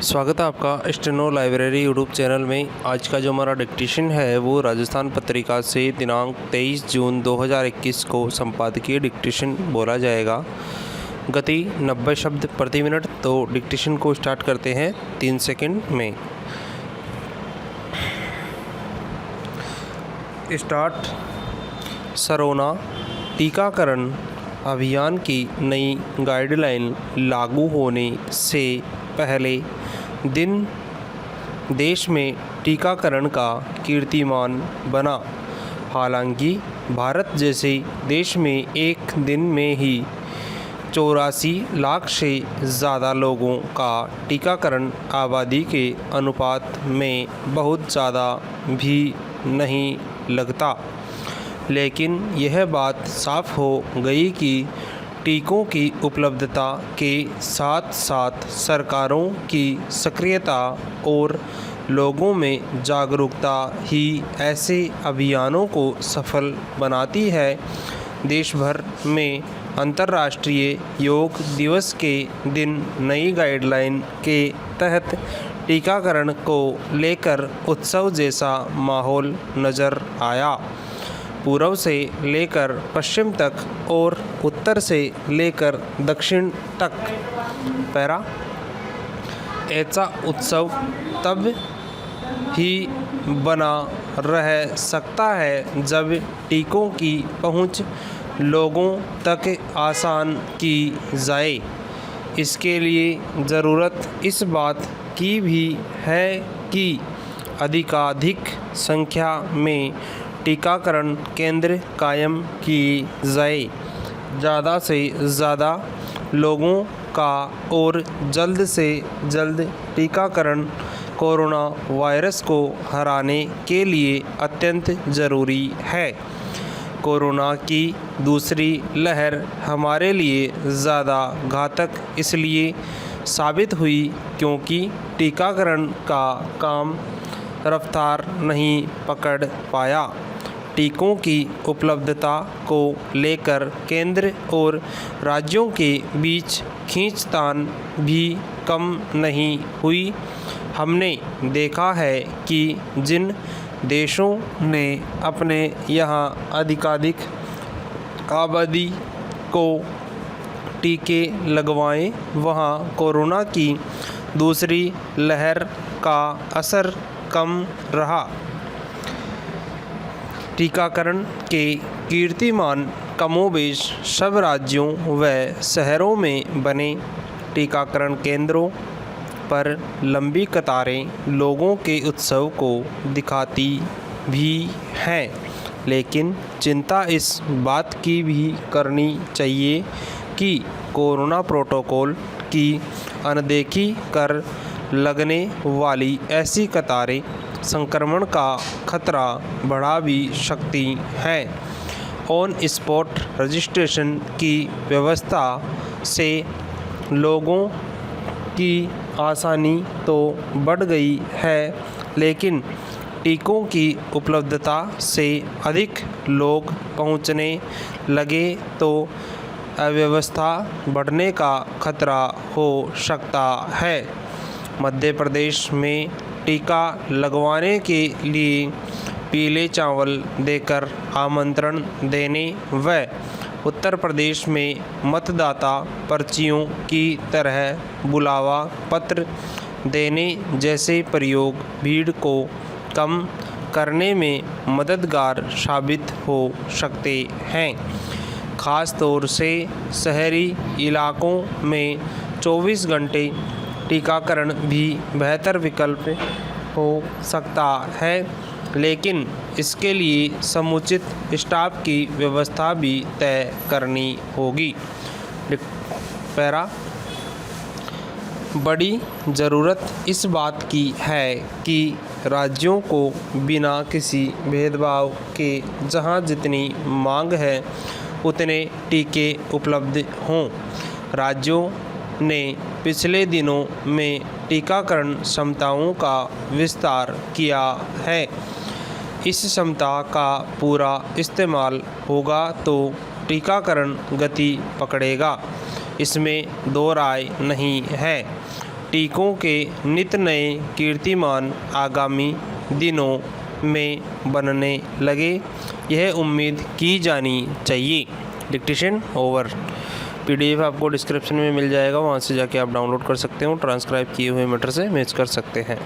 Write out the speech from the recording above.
स्वागत है आपका स्टेनो लाइब्रेरी यूट्यूब चैनल में। आज का जो हमारा डिक्टेशन है वो राजस्थान पत्रिका से दिनांक 23 जून 2021 को संपादकीय डिक्टेशन बोला जाएगा। गति 90 शब्द प्रति मिनट। तो डिक्टेशन को स्टार्ट करते हैं 3 सेकंड में। स्टार्ट। सरोना टीकाकरण अभियान की नई गाइडलाइन लागू होने से पहले दिन देश में टीकाकरण का कीर्तिमान बना। हालांकि भारत जैसे देश में एक दिन में ही 84 लाख से ज़्यादा लोगों का टीकाकरण आबादी के अनुपात में बहुत ज़्यादा भी नहीं लगता, लेकिन यह बात साफ हो गई कि टीकों की उपलब्धता के साथ साथ सरकारों की सक्रियता और लोगों में जागरूकता ही ऐसे अभियानों को सफल बनाती है। देश भर में अंतर्राष्ट्रीय योग दिवस के दिन नई गाइडलाइन के तहत टीकाकरण को लेकर उत्सव जैसा माहौल नज़र आया। पूर्व से लेकर पश्चिम तक और उत्तर से लेकर दक्षिण तक पैरा ऐसा उत्सव तब ही बना रह सकता है जब टीकों की पहुंच लोगों तक आसान की जाए। इसके लिए ज़रूरत इस बात की भी है कि अधिकाधिक संख्या में टीकाकरण केंद्र कायम किए जाए। ज़्यादा से ज़्यादा लोगों का और जल्द से जल्द टीकाकरण कोरोना वायरस को हराने के लिए अत्यंत ज़रूरी है। कोरोना की दूसरी लहर हमारे लिए ज़्यादा घातक इसलिए साबित हुई क्योंकि टीकाकरण का काम रफ्तार नहीं पकड़ पाया। टीकों की उपलब्धता को लेकर केंद्र और राज्यों के बीच खींचतान भी कम नहीं हुई। हमने देखा है कि जिन देशों ने अपने यहाँ अधिकाधिक आबादी को टीके लगवाए, वहाँ कोरोना की दूसरी लहर का असर कम रहा। टीकाकरण के कीर्तिमान कमोबेश सब राज्यों व शहरों में बने। टीकाकरण केंद्रों पर लंबी कतारें लोगों के उत्सव को दिखाती भी हैं, लेकिन चिंता इस बात की भी करनी चाहिए कि कोरोना प्रोटोकॉल की अनदेखी कर लगने वाली ऐसी कतारें संक्रमण का खतरा बढ़ा भी सकती हैं। ऑन स्पॉट रजिस्ट्रेशन की व्यवस्था से लोगों की आसानी तो बढ़ गई है, लेकिन टीकों की उपलब्धता से अधिक लोग पहुंचने लगे तो अव्यवस्था बढ़ने का खतरा हो सकता है। मध्य प्रदेश में टीका लगवाने के लिए पीले चावल देकर आमंत्रण देने व उत्तर प्रदेश में मतदाता पर्चियों की तरह बुलावा पत्र देने जैसे प्रयोग भीड़ को कम करने में मददगार साबित हो सकते हैं। ख़ास तौर से शहरी इलाकों में 24 घंटे टीकाकरण भी बेहतर विकल्प हो सकता है, लेकिन इसके लिए समुचित स्टाफ की व्यवस्था भी तय करनी होगी। पैरा बड़ी ज़रूरत इस बात की है कि राज्यों को बिना किसी भेदभाव के जहां जितनी मांग है उतने टीके उपलब्ध हों। राज्यों ने पिछले दिनों में टीकाकरण क्षमताओं का विस्तार किया है। इस क्षमता का पूरा इस्तेमाल होगा तो टीकाकरण गति पकड़ेगा, इसमें दो राय नहीं है। टीकों के नित नए कीर्तिमान आगामी दिनों में बनने लगे, यह उम्मीद की जानी चाहिए। Dictation over. PDF आपको डिस्क्रिप्शन में मिल जाएगा, वहाँ से जाके आप डाउनलोड कर सकते हो, ट्रांसक्राइब किए हुए मैटर से मैच कर सकते हैं।